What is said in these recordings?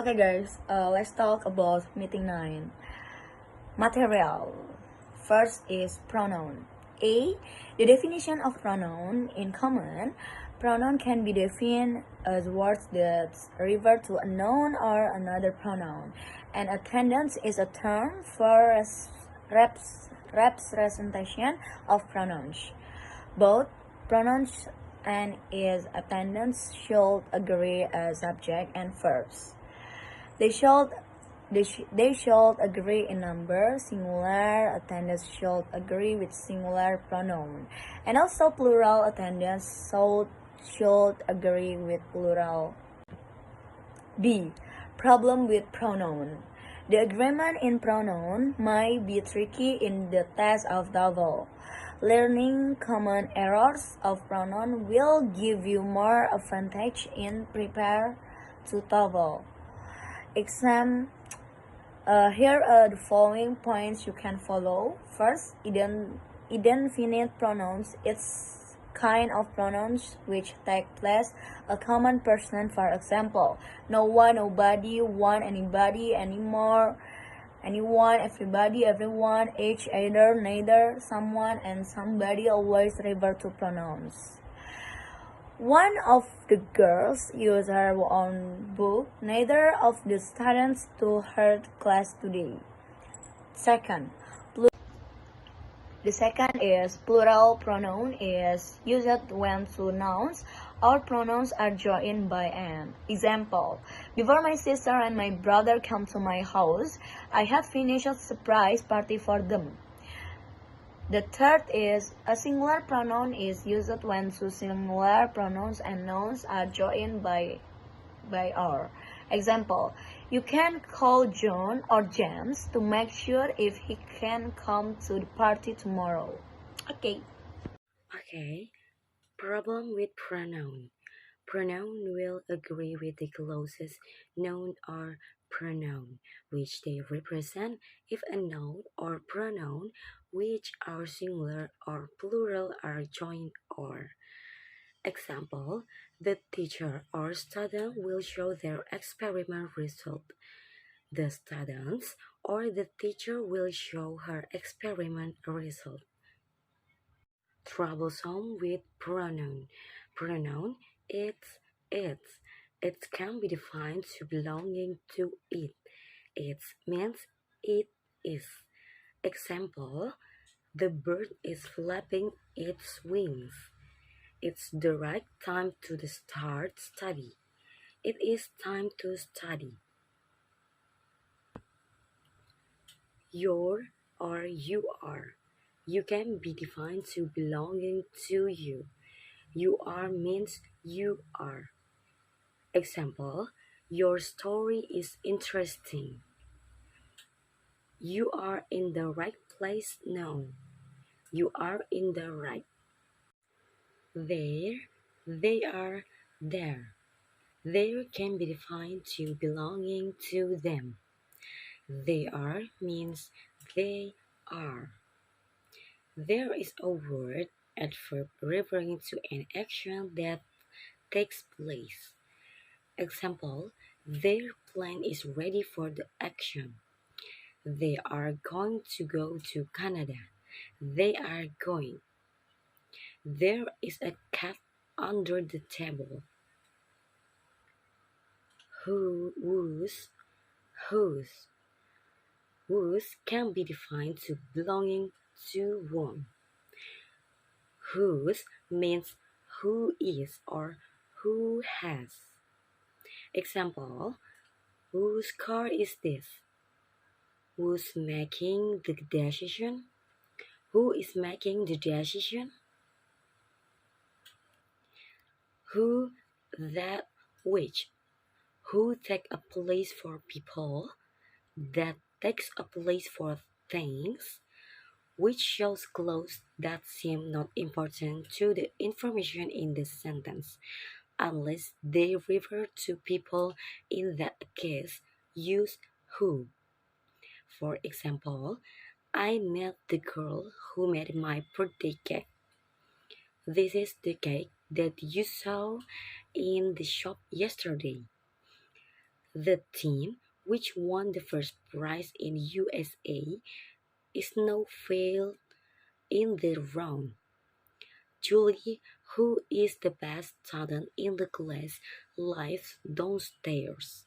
Okay guys, let's talk about meeting 9. Material. First is pronoun. A. The definition of pronoun in common. Pronoun can be defined as words that refer to a noun or another pronoun. And attendance is a term for representation of pronouns. Both pronouns and its attendants should agree as subject and verbs. They should agree in number, singular attendants should agree with singular pronoun, and also plural attendants should agree with plural. B. Problem with pronoun. The agreement in pronoun might be tricky in the test of TOEFL. Learning common errors of pronoun will give you more advantage in prepare to TOEFL exam. Here are the following points you can follow. First, indefinite pronouns. It's kind of pronouns which take place a common person. For example, no one, nobody, one, anybody, anymore, anyone, everybody, everyone, each, either, neither, someone, and somebody always refer to pronouns. One of the girls used her own book. Neither of the students to her class today. The second is plural pronoun is used when two nouns or pronouns are joined by an. Example, before my sister and my brother come to my house, I have finished a surprise party for them. The third is a singular pronoun is used when two singular pronouns and nouns are joined by or. Example, you can call John or James to make sure if he can come to the party tomorrow. Okay. Problem with pronoun. Pronoun will agree with the closest noun or pronoun which they represent if a noun or pronoun which are singular or plural are joined or. Example, the teacher or student will show their experiment result. The students or the teacher will show her experiment result. Troublesome with pronoun. Pronoun its. It can be defined to belonging to it. It means it is. Example, the bird is flapping its wings. It's the right time to start study. It is time to study. Your or you are. You can be defined to belonging to you. You are means you are. Example, your story is interesting. You are in the right place now. You are in the right. There, they are there. There can be defined to belonging to them. They are means they are. There is a word adverb referring to an action that takes place. Example, their plan is ready for the action. They are going to go to Canada. They are going. There is a cat under the table. Whose can be defined to belonging to one. Whose means who is or who has. Example, whose car is this? Who's making the decision? Who is making the decision? Who, that, which. Who take a place for people? That takes a place for things. Which shows clause that seem not important to the information in the sentence, unless they refer to people. In that case, use who. For example, I met the girl who made my birthday cake. This is the cake that you saw in the shop yesterday. The team, which won the first prize in USA, is now failed in the round. Julie, who is the best student in the class, lives downstairs.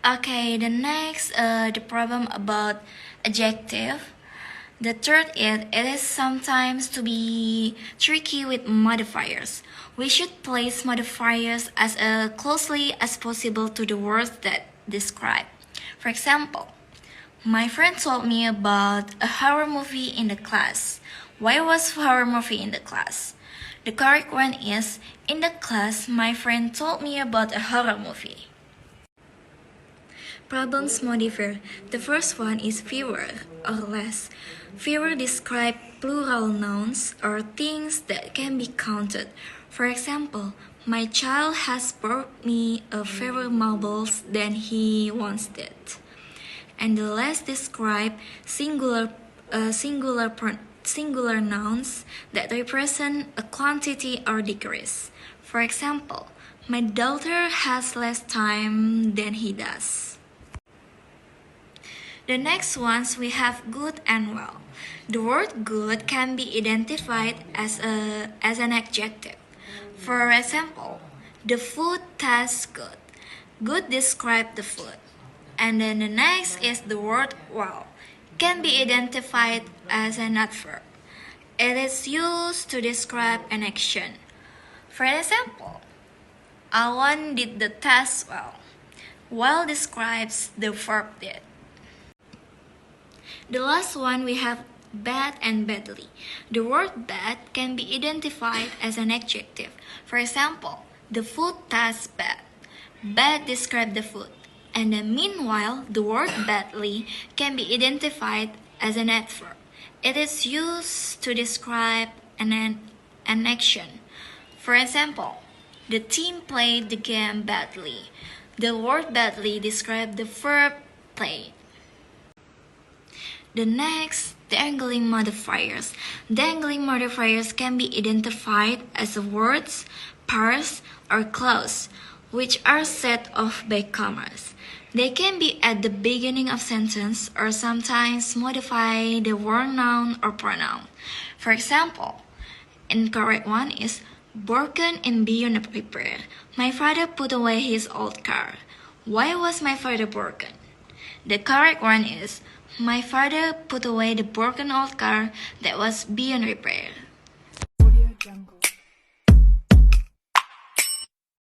Okay, the next, the problem about adjective. The third is it is sometimes to be tricky with modifiers. We should place modifiers as closely as possible to the words that describe. For example, my friend told me about a horror movie in the class. Why was horror movie in the class? The correct one is in the class my friend told me about a horror movie. Problems modifier. The first one is fewer or less. Fewer describe plural nouns or things that can be counted. For example, my child has brought me a fewer marbles than he once did. And the less describe singular nouns that represent a quantity or decrease. For example, my daughter has less time than he does. The next ones we have good and well. The word good can be identified as an adjective. For example, the food tastes good. Good describes the food. And then the next is the word well. Can be identified as an adverb. It is used to describe an action. For example, Alan did the task well. Well describes the verb did. The last one we have bad and badly. The word bad can be identified as an adjective. For example, the food tastes bad. Bad describes the food. And then meanwhile, the word badly can be identified as an adverb. It is used to describe an action. For example, the team played the game badly. The word badly describes the verb played. The next, dangling modifiers. Dangling modifiers can be identified as words, parts, or clause, which are set off by commas. They can be at the beginning of sentence or sometimes modify the word noun or pronoun. For example, incorrect one is broken and beyond repair. My father put away his old car. Why was my father broken? The correct one is my father put away the broken old car that was beyond repair.